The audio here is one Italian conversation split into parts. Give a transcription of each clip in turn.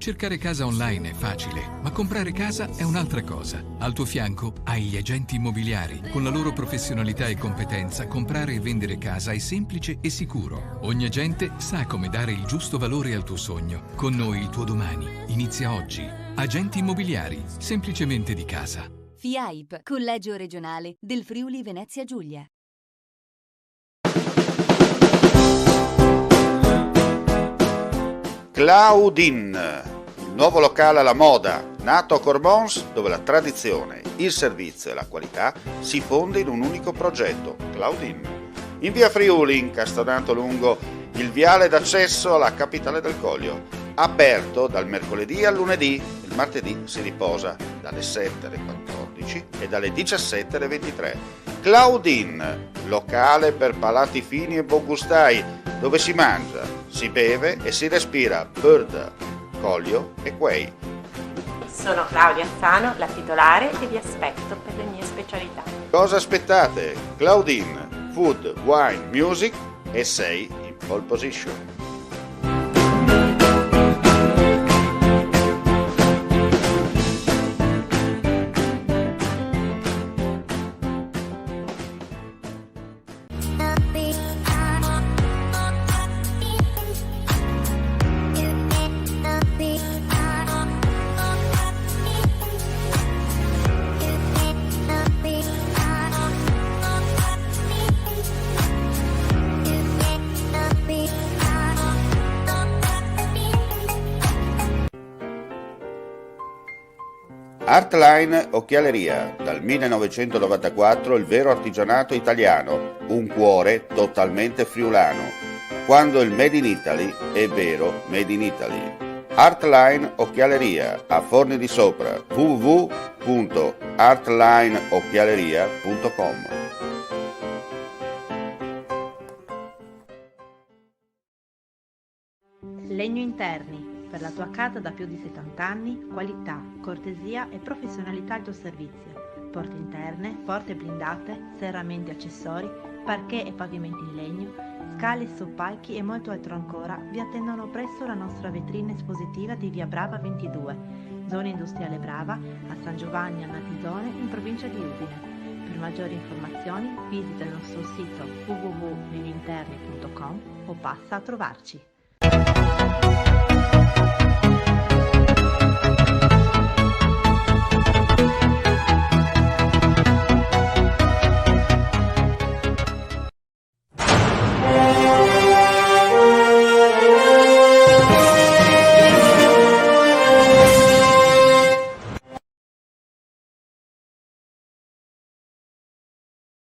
Cercare casa online è facile, ma comprare casa è un'altra cosa. Al tuo fianco hai gli agenti immobiliari. Con la loro professionalità e competenza, comprare e vendere casa è semplice e sicuro. Ogni agente sa come dare il giusto valore al tuo sogno. Con noi il tuo domani inizia oggi. Agenti immobiliari, semplicemente di casa. FIAIP, Collegio Regionale del Friuli Venezia Giulia. Claudine, il nuovo locale alla moda, nato a Cormons, dove la tradizione, il servizio e la qualità si fonde in un unico progetto, Claudine. In via Friuli, incastonato lungo il viale d'accesso alla capitale del Coglio, aperto dal mercoledì al lunedì, il martedì si riposa dalle 7 alle 14 e dalle 17 alle 23. Claudine, locale per palati fini e buongustai, dove si mangia, si beve e si respira Bird, Coglio e Quay. Sono Claudia Azzano, la titolare, e vi aspetto per le mie specialità. Cosa aspettate? Claudine, food, wine, music e sei in pole position. Artline Occhialeria, dal 1994 il vero artigianato italiano, un cuore totalmente friulano. Quando il Made in Italy è vero Made in Italy. Artline Occhialeria, a Forni di Sopra, www.artlineocchialeria.com. Legno Interni. Per la tua casa da più di 70 anni, qualità, cortesia e professionalità al tuo servizio. Porte interne, porte blindate, serramenti e accessori, parquet e pavimenti in legno, scale, soppalchi e molto altro ancora vi attendono presso la nostra vetrina espositiva di Via Brava 22, zona industriale Brava, a San Giovanni a Natisone, in provincia di Udine. Per maggiori informazioni visita il nostro sito www.legnointerni.com o passa a trovarci.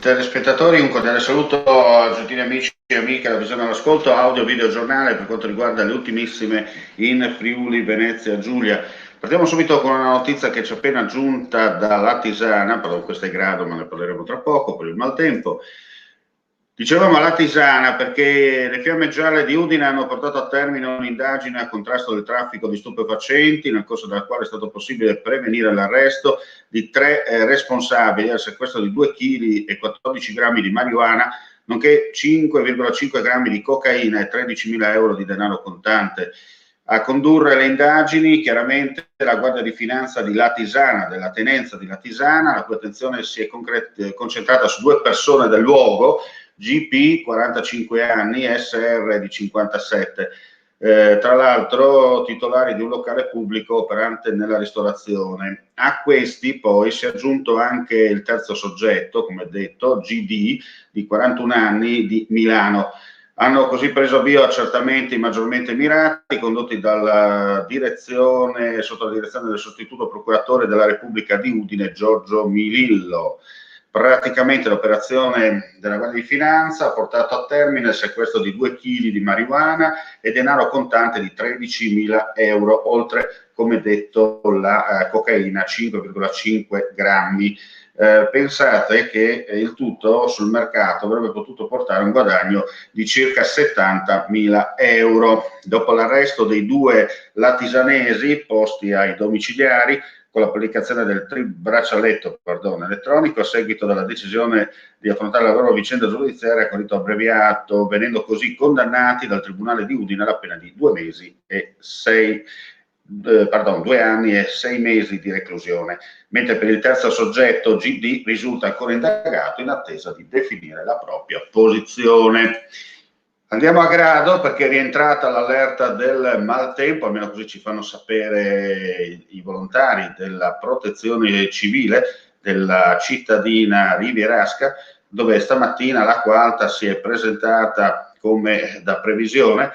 Telespettatori, un cordiale saluto a gentili amici e amiche della Visione all'Ascolto, audio video giornale per quanto riguarda le ultimissime in Friuli Venezia Giulia. Partiamo subito con una notizia che ci è appena giunta dalla Tisana, però questo è grado, ma ne parleremo tra poco per il maltempo. Dicevamo alla Tisana perché le Fiamme Gialle di Udine hanno portato a termine un'indagine a contrasto del traffico di stupefacenti, nel corso della quale è stato possibile prevenire l'arresto di 3 responsabili al sequestro di 2 kg e 14 grammi di marijuana, nonché 5,5 grammi di cocaina e 13.000 euro di denaro contante. A condurre le indagini chiaramente la Guardia di Finanza di Latisana, della Tenenza di Latisana, la cui attenzione si è concentrata su 2 persone del luogo, GP 45 anni, SR di 57, tra l'altro titolari di un locale pubblico operante nella ristorazione. A questi poi si è aggiunto anche il terzo soggetto, come detto, GD di 41 anni di Milano. Hanno così preso avvio accertamenti maggiormente mirati condotti dalla direzione, sotto la direzione del sostituto procuratore della Repubblica di Udine, Giorgio Milillo. Praticamente l'operazione della Guardia di Finanza ha portato a termine il sequestro di 2 kg di marijuana e denaro contante di 13.000 euro, oltre, come detto, la cocaina 5,5 grammi. Pensate che il tutto sul mercato avrebbe potuto portare un guadagno di circa 70.000 euro. Dopo l'arresto dei 2 latisanesi posti ai domiciliari, con l'applicazione del braccialetto elettronico a seguito della decisione di affrontare la loro vicenda giudiziaria con rito abbreviato, venendo così condannati dal Tribunale di Udine alla pena di 2 mesi e 6 2 anni e 6 mesi di reclusione, mentre per il terzo soggetto GD risulta ancora indagato in attesa di definire la propria posizione. Andiamo a grado perché è rientrata l'allerta del maltempo, almeno così ci fanno sapere i volontari della protezione civile della cittadina rivierasca, dove stamattina l'acqua alta si è presentata come da previsione.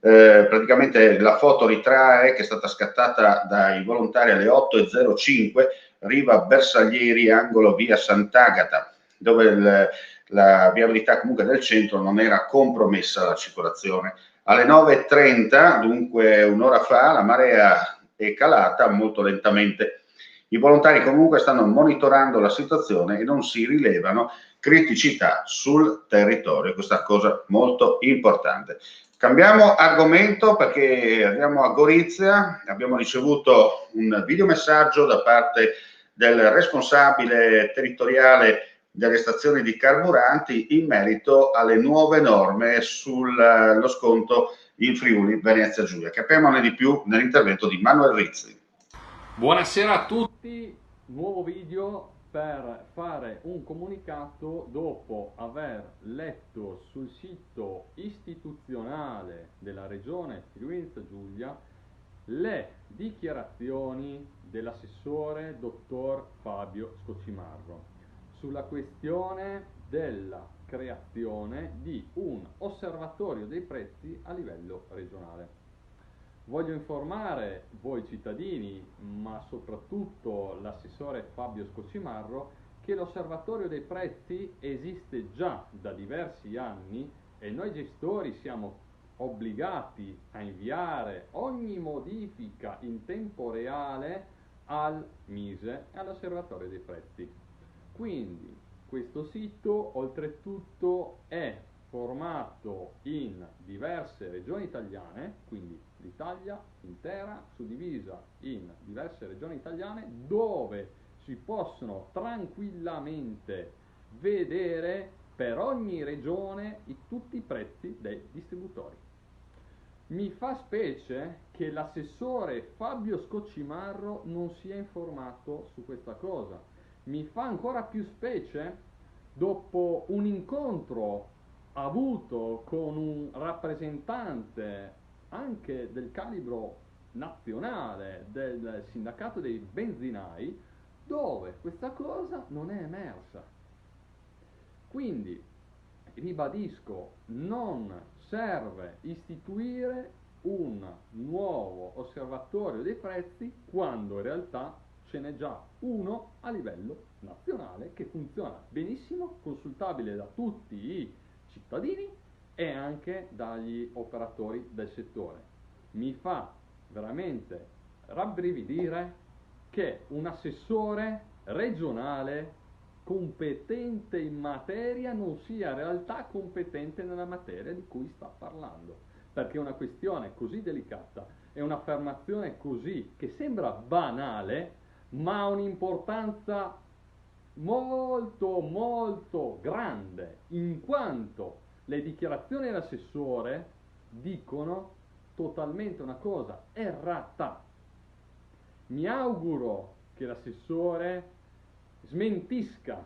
Praticamente la foto ritrae che è stata scattata dai volontari alle 8:05, riva Bersaglieri, angolo via Sant'Agata, dove la viabilità comunque del centro non era compromessa la circolazione. Alle 9:30, dunque un'ora fa, la marea è calata molto lentamente. I volontari comunque stanno monitorando la situazione e non si rilevano criticità sul territorio, questa cosa molto importante. Cambiamo argomento perché andiamo a Gorizia. Abbiamo ricevuto un videomessaggio da parte del responsabile territoriale delle stazioni di carburanti in merito alle nuove norme sullo sconto in Friuli Venezia Giulia. Capiamone di più nell'intervento di Manuel Rizzi. Buonasera a tutti, nuovo video per fare un comunicato dopo aver letto sul sito istituzionale della Regione Friuli Venezia Giulia le dichiarazioni dell'assessore dottor Fabio Scocimarro sulla questione della creazione di un osservatorio dei prezzi a livello regionale. Voglio informare voi cittadini, ma soprattutto l'assessore Fabio Scocimarro, che l'osservatorio dei prezzi esiste già da diversi anni e noi gestori siamo obbligati a inviare ogni modifica in tempo reale al MISE e all'osservatorio dei prezzi. Quindi questo sito oltretutto è formato in diverse regioni italiane, quindi l'Italia intera suddivisa in diverse regioni italiane, dove si possono tranquillamente vedere per ogni regione tutti i prezzi dei distributori. Mi fa specie che l'assessore Fabio Scocimarro non sia informato su questa cosa. Mi fa ancora più specie dopo un incontro avuto con un rappresentante anche del calibro nazionale del sindacato dei benzinai, dove questa cosa non è emersa. Quindi ribadisco, non serve istituire un nuovo osservatorio dei prezzi quando in realtà ce n'è già uno a livello nazionale che funziona benissimo, consultabile da tutti i cittadini e anche dagli operatori del settore. Mi fa veramente rabbrividire che un assessore regionale competente in materia non sia in realtà competente nella materia di cui sta parlando, perché una questione così delicata è un'affermazione così che sembra banale ma ha un'importanza molto molto grande, in quanto le dichiarazioni dell'assessore dicono totalmente una cosa errata. Mi auguro che l'assessore smentisca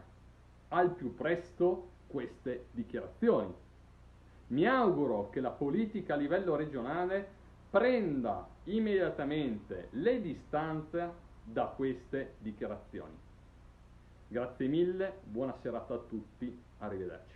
al più presto queste dichiarazioni. Mi auguro che la politica a livello regionale prenda immediatamente le distanze da queste dichiarazioni. Grazie mille, buona serata a tutti, arrivederci.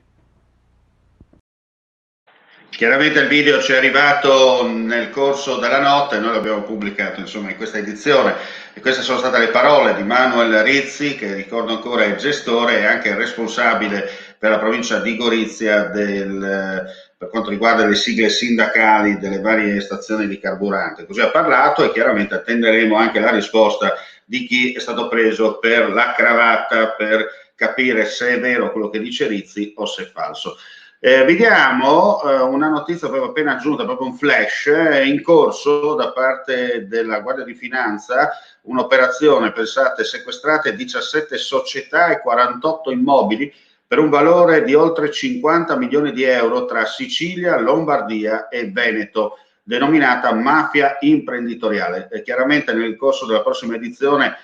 Chiaramente il video ci è arrivato nel corso della notte, noi l'abbiamo pubblicato insomma in questa edizione e queste sono state le parole di Manuel Rizzi, che ricordo ancora è gestore e anche responsabile per la provincia di Gorizia per quanto riguarda le sigle sindacali delle varie stazioni di carburante. Così ha parlato e chiaramente attenderemo anche la risposta di chi è stato preso per la cravatta per capire se è vero quello che dice Rizzi o se è falso. Vediamo una notizia proprio appena aggiunta, proprio un flash, in corso da parte della Guardia di Finanza, un'operazione, pensate, sequestrate 17 società e 48 immobili per un valore di oltre 50 milioni di euro tra Sicilia, Lombardia e Veneto. denominata mafia imprenditoriale. E chiaramente nel corso della prossima edizione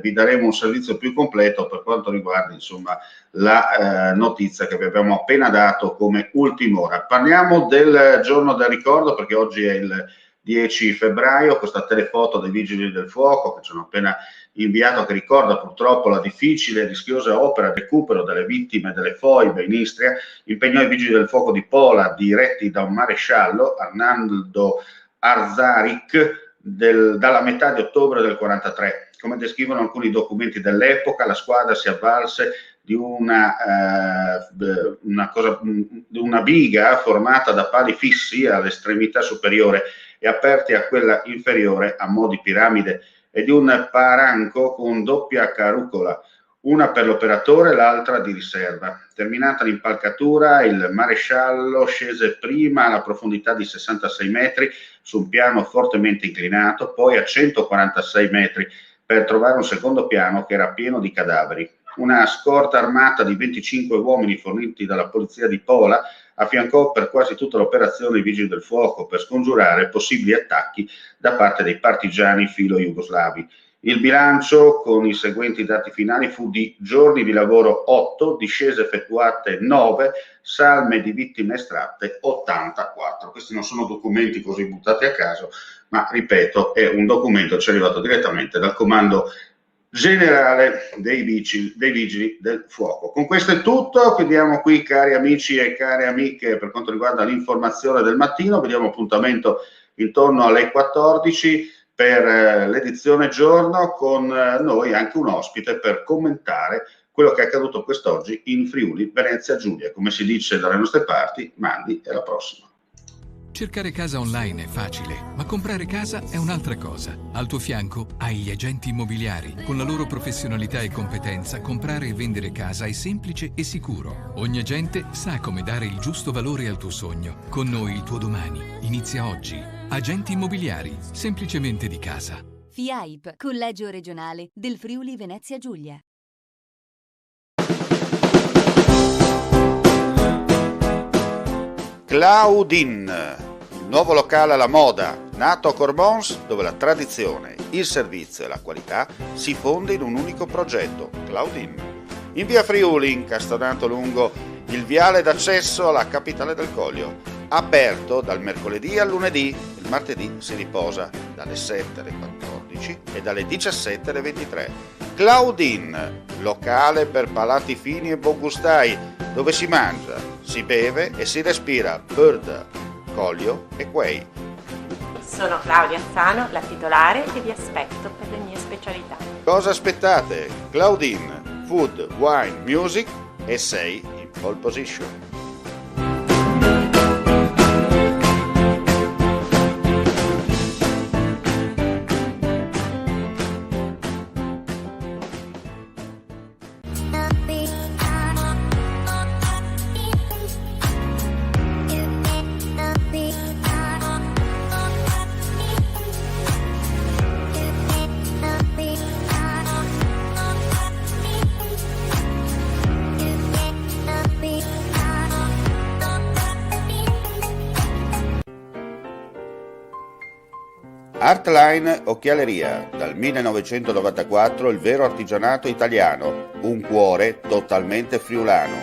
vi daremo un servizio più completo per quanto riguarda insomma la notizia che vi abbiamo appena dato come ultima ora. Parliamo del giorno del ricordo, perché oggi è il 10 febbraio, questa telefoto dei Vigili del Fuoco che ci hanno appena inviato, che ricorda purtroppo la difficile e rischiosa opera di recupero delle vittime delle foibe in Istria, impegnò i Vigili del Fuoco di Pola, diretti da un maresciallo, Arnaldo Arzaric, dalla metà di ottobre del 1943. Come descrivono alcuni documenti dell'epoca, la squadra si avvalse di una biga formata da pali fissi all'estremità superiore e aperti a quella inferiore a mo' di piramide, e di un paranco con doppia carucola, una per l'operatore e l'altra di riserva. Terminata l'impalcatura, il maresciallo scese prima alla profondità di 66 metri su un piano fortemente inclinato, poi a 146 metri per trovare un secondo piano che era pieno di cadaveri. Una scorta armata di 25 uomini forniti dalla polizia di Pola affiancò per quasi tutta l'operazione i Vigili del Fuoco per scongiurare possibili attacchi da parte dei partigiani filo-jugoslavi. Il bilancio, con i seguenti dati finali, fu di giorni di lavoro 8, discese effettuate 9, salme di vittime estratte 84. Questi non sono documenti così buttati a caso, ma ripeto, è un documento che ci è arrivato direttamente dal comando generale dei Vigili del Fuoco. Con questo è tutto, chiudiamo qui, cari amici e care amiche, per quanto riguarda l'informazione del mattino. Vediamo appuntamento intorno alle 14 per l'edizione giorno, con noi anche un ospite per commentare quello che è accaduto quest'oggi in Friuli Venezia Giulia. Come si dice dalle nostre parti, mandi e alla prossima. Cercare casa online è facile, ma comprare casa è un'altra cosa. Al tuo fianco hai gli agenti immobiliari. Con la loro professionalità e competenza, comprare e vendere casa è semplice e sicuro. Ogni agente sa come dare il giusto valore al tuo sogno. Con noi il tuo domani inizia oggi. Agenti immobiliari, semplicemente di casa. FIAIP, Collegio Regionale del Friuli Venezia Giulia. Claudin, il nuovo locale alla moda, nato a Cormons, dove la tradizione, il servizio e la qualità si fonde in un unico progetto, Claudin. In via Friuli, incastonato lungo il viale d'accesso alla capitale del Coglio. Aperto dal mercoledì al lunedì, il martedì si riposa dalle 7 alle 14 e dalle 17 alle 23. Claudin, locale per palati fini e buongustai, dove si mangia, si beve e si respira Bird, Coglio e Quay. Sono Claudia Anzano, la titolare, e vi aspetto per le mie specialità. Cosa aspettate? Claudin, food, wine, music e sei in pole position. Artline Occhialeria, dal 1994 il vero artigianato italiano, un cuore totalmente friulano.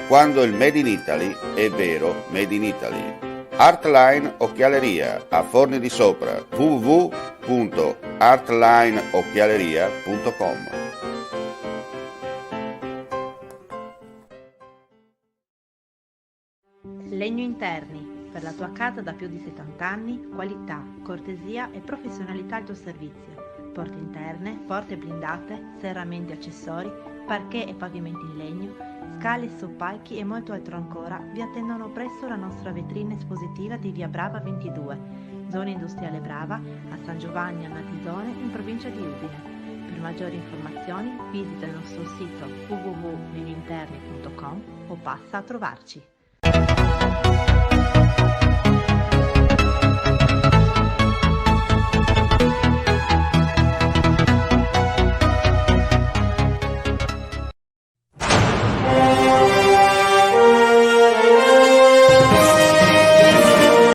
Quando il Made in Italy è vero Made in Italy. Artline Occhialeria, a Forni di Sopra, www.artlineocchialeria.com. Legno Interni. Per la tua casa da più di 70 anni, qualità, cortesia e professionalità al tuo servizio. Porte interne, porte blindate, serramenti e accessori, parquet e pavimenti in legno, scale, soppalchi e molto altro ancora vi attendono presso la nostra vetrina espositiva di via Brava 22, zona industriale Brava, a San Giovanni a Natisone, in provincia di Udine. Per maggiori informazioni visita il nostro sito www.legnointerni.com o passa a trovarci.